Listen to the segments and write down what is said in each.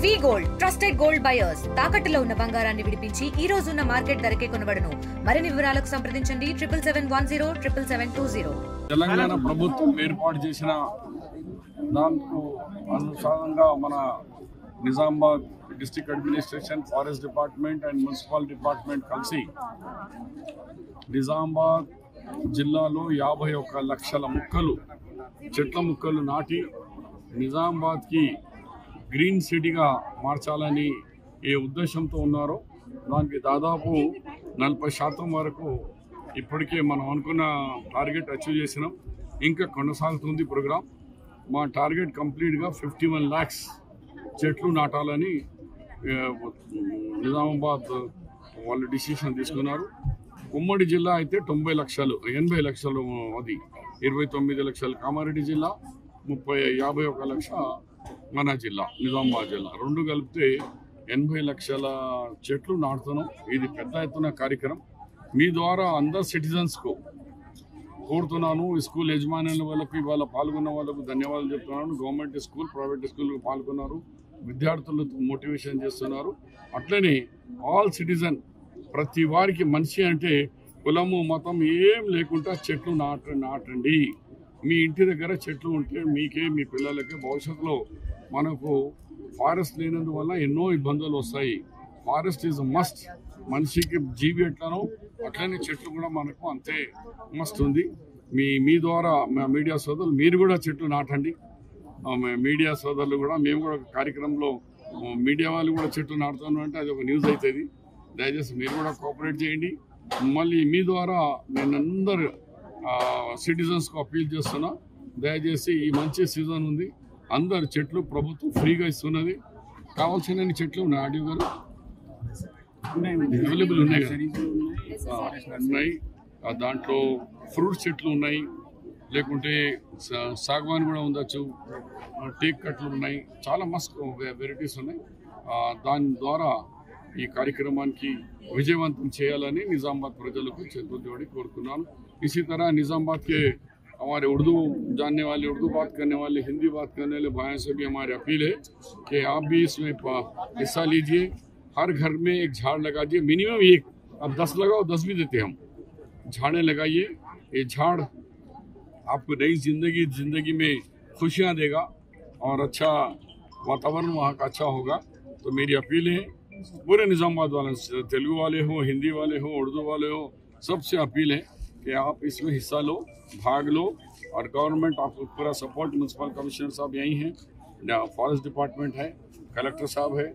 వి gold trusted gold buyers తాకట్టులో ఉన్న బంగారాన్ని విడిపించి ఈ రోజు ఉన్న మార్కెట్ ధరకే కొనబడును. మరిన్ని వివరాలకు సంప్రదించండి 7710 తెలంగాణ ప్రభుత్వం ఏర్పాటు చేసిన దానికి అనుసారంగా మన Nizamabad district administration, forest department and municipal department కలిసి నిజామాబాద్ జిల్లాలో 51 లక్షల చెట్ల ముక్కలు నాటి నిజామాబాద్కి గ్రీన్ సిటీగా మార్చాలని ఏ ఉద్దేశంతో ఉన్నారో దానికి దాదాపు 40% వరకు ఇప్పటికే మనం అనుకున్న టార్గెట్ అచీవ్ చేసినాం. ఇంకా కొనసాగుతుంది ప్రోగ్రాం. మా టార్గెట్ కంప్లీట్గా 51 lakhs చెట్లు నాటాలని నిజామాబాద్ వాళ్ళు డిసిషన్ తీసుకున్నారు. ఉమ్మడి జిల్లా అయితే 80 లక్షలు, అది 29 లక్షలు కామారెడ్డి జిల్లా, 51 లక్ష మన జిల్లా నిజామాబాద్ జిల్లా, రెండు కలిపితే 80 లక్షల చెట్లు నాటుతున్నాం. ఇది పెద్ద ఎత్తున కార్యక్రమం. మీ ద్వారా అందరు సిటిజన్స్కు కోరుతున్నాను. స్కూల్ యజమానుల వాళ్ళకి ఇవాళ పాల్గొన్న వాళ్ళకు ధన్యవాదాలు చెప్తున్నాను. గవర్నమెంట్ స్కూల్, ప్రైవేట్ స్కూల్ పాల్గొన్నారు, విద్యార్థులు మోటివేషన్ చేస్తున్నారు. అట్లనే ఆల్ సిటిజన్, ప్రతి వారికి మనిషి అంటే కులము మతం ఏం లేకుండా చెట్లు నాటండి. మీ ఇంటి దగ్గర చెట్లు ఉంటే మీకే, మీ పిల్లలకే భవిష్యత్తులో మనకు ఫారెస్ట్ లేనందువల్ల ఎన్నో ఇబ్బందులు వస్తాయి. Forest is must. మనిషికి జీవి ఎట్లనో అట్లనే చెట్లు కూడా మనకు అంతే మస్ట్ ఉంది. మీ ద్వారా మా మీడియా సోదరులు మీరు కూడా చెట్లు నాటండి. మీడియా సోదరులు కూడా, మేము కూడా కార్యక్రమంలో మీడియా వాళ్ళు కూడా చెట్లు నాటుతున్నాం అంటే అది ఒక న్యూస్ అవుతుంది. దయచేసి మీరు కూడా కోఆపరేట్ చేయండి. మళ్ళీ మీ ద్వారా నేను అందరు సిటిజన్స్కు అప్పీల్ చేస్తున్నా, దయచేసి ఈ మంచి సీజన్ ఉంది, అందరు చెట్లు ప్రభుత్వం ఫ్రీగా ఇస్తున్నది. కావాల్సిన చెట్లు ఉన్నాయి, ఆడియో గారు అవైలబుల్ ఉన్నాయి ఉన్నాయి. దాంట్లో ఫ్రూట్స్ చెట్లు ఉన్నాయి, లేకుంటే సాగవాన్ కూడా ఉండొచ్చు, టేక్ కట్లు ఉన్నాయి, చాలా మస్తు వెరైటీస్ ఉన్నాయి. దాని ద్వారా ఈ కార్యక్రమానికి విజయవంతం చేయాలని నిజామాబాద్ ప్రజలకు చేతులతోడి కోరుకున్నాను. इसी तरह निज़ामाबाद के हमारे उर्दू जानने वाले, उर्दू बात करने वाले, हिंदी बात करने वाले भाइयों से भी हमारी अपील है कि आप भी इसमें हिस्सा लीजिए. हर घर में एक झाड़ लगा दिए, मिनिमम एक. अब 10 लगाओ, 10 भी देते हम. झाड़ें लगाइए. ये झाड़ आपको नई जिंदगी में खुशियाँ देगा और अच्छा वातावरण वहाँ का अच्छा होगा. तो मेरी अपील है पूरे निज़ामाबाद वाले, तेलुगु वाले हो, हिंदी वाले हो, उर्दू वाले हो, सबसे अपील है कि आप इसमें हिस्सा लो, भाग लो. और गवर्नमेंट आपको पूरा सपोर्ट, म्यूनसिपल कमिश्नर साहब यहीं हैं, फॉरेस्ट डिपार्टमेंट है, कलेक्टर साहब है,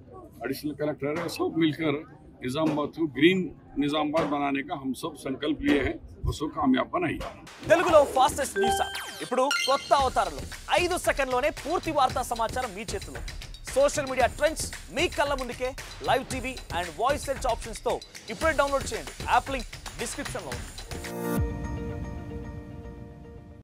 एडिशनल कलेक्टर है, सब मिलकर निज़ामाबाद को ग्रीन निज़ामाबाद बनाने का हम सब संकल्प लिए हैं. उसको कामयाब बनाइए. తెలుగులో ఫాస్టెస్ట్ న్యూస్ ఇప్పుడు కొత్త అవతారంలో 5 సెకండ్లోనే పూర్తి వార్తా సమాచారం మీ చేతిలో. సోషల్ మీడియా ట్రెండ్స్ మీ కళ్ళ ముందుకే live TV and voice search options తో ఇప్పుడే డౌన్లోడ్ చేయండి. యాప్ లింక్ డిస్క్రిప్షన్ లో ఉంది.